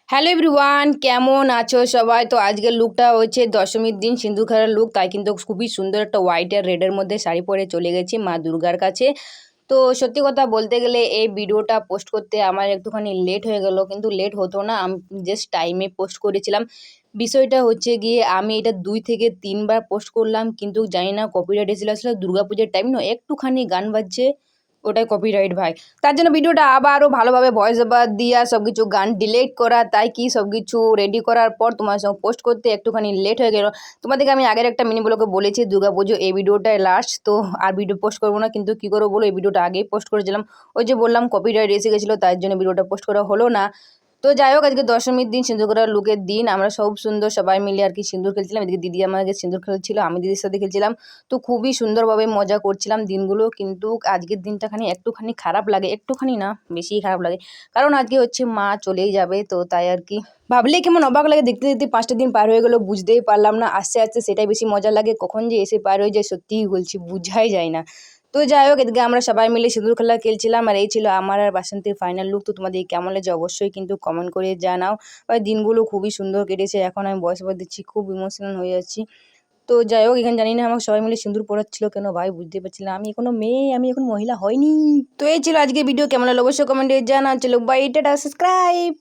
Hello everyone, কেমন আছো সবাই? তো আজকের লুকটা হচ্ছে দশমীর দিন সিঁদুর খেলার লুক। তাই কিন্তু খুবই সুন্দর একটা হোয়াইট আর রেডের মধ্যে শাড়ি পরে চলে গেছি মা দুর্গার কাছে। তো সত্যি কথা বলতে গেলে এই ভিডিওটা পোস্ট করতে আমার একটুখানি লেট হয়ে গেল, কিন্তু লেট হতো না, আমি জাস্ট টাইমে পোস্ট করেছিলাম। বিষয়টা হচ্ছে গিয়ে আমি এটা 2 থেকে 3 বার পোস্ট করলাম, কিন্তু জানি না কপিরাইট এসেছিল। আসলে দুর্গাপুজোর টাইম না, একটুখানি গান বাজছে, ওটাই কপিরাইট ভাই। তার জন্য ভিডিওটা আবারও ভালোভাবে ভয়েস ওভার দিয়া সব কিছু গান ডিলিট করা, তাই কি সব কিছু রেডি করার পর তোমার সঙ্গে পোস্ট করতে একটুখানি লেট হয়ে গেল। তোমাদেরকে আমি আগের একটা মিনি ব্লগে বলেছি দুর্গাপুজো এই ভিডিওটাই লাস্ট, তো আর ভিডিও পোস্ট করবো না। কিন্তু কী করবো বলো, এই ভিডিওটা আগেই পোস্ট করেছিলাম। ওই যে বললাম কপিরাইট এসে গেছিলো, তার জন্য ভিডিওটা পোস্ট করা হলো না। তো যাই হোক, আজকে দশমীর দিন সিঁদুর করার লুকের দিন আমরা সব সুন্দর সবাই মিলে আর কি সিঁদুর খেলছিলাম। এদিকে দিদি আমাকে সিঁদুর খেলছিল, আমি দিদির সাথে খেলছিলাম। তো খুবই সুন্দরভাবে মজা করছিলাম দিনগুলো। কিন্তু আজকের দিনটা একটুখানি খারাপ লাগে, একটুখানি না বেশিই খারাপ লাগে, কারণ আজকে হচ্ছে মা চলেই যাবে। তো তাই আর কি ভাবলেই কেমন অবাক লাগে, দেখতে দেখতে 5টা দিন পার হয়ে গেলো, বুঝতেই পারলাম না। আস্তে আস্তে সেটাই বেশি মজা লাগে, কখন যে এসে পার হয়ে যায় সত্যিই বলছি বুঝাই যায় না। তো যাই হোক, এদিকে আমরা সবাই মিলে সিঁদুর খেলা খেলছিলাম, আর এই ছিল আমার আর বাসন্তীর ফাইনাল লুক। তো তোমাদের কেমন লাগছে অবশ্যই কিন্তু কমেন্ট করে জানাও। আর দিনগুলো খুবই সুন্দর কেটেছে। এখন আমি ভয়েস ওভার দিচ্ছি, খুব ইমোশনাল হয়ে যাচ্ছি। তো যাই হোক, এখানে জানি না আমাকে সবাই মিলে সিঁদুর পড়াচ্ছিল কেন ভাই, বুঝতে পারছিলাম। আমি এখনো মেয়ে, আমি এখন মহিলা হয়নি। তো এই ছিল আজকে ভিডিও, কেমন লাগলো অবশ্যই কমেন্টে জানা। চলো বাই, টাটা, সাবস্ক্রাইব।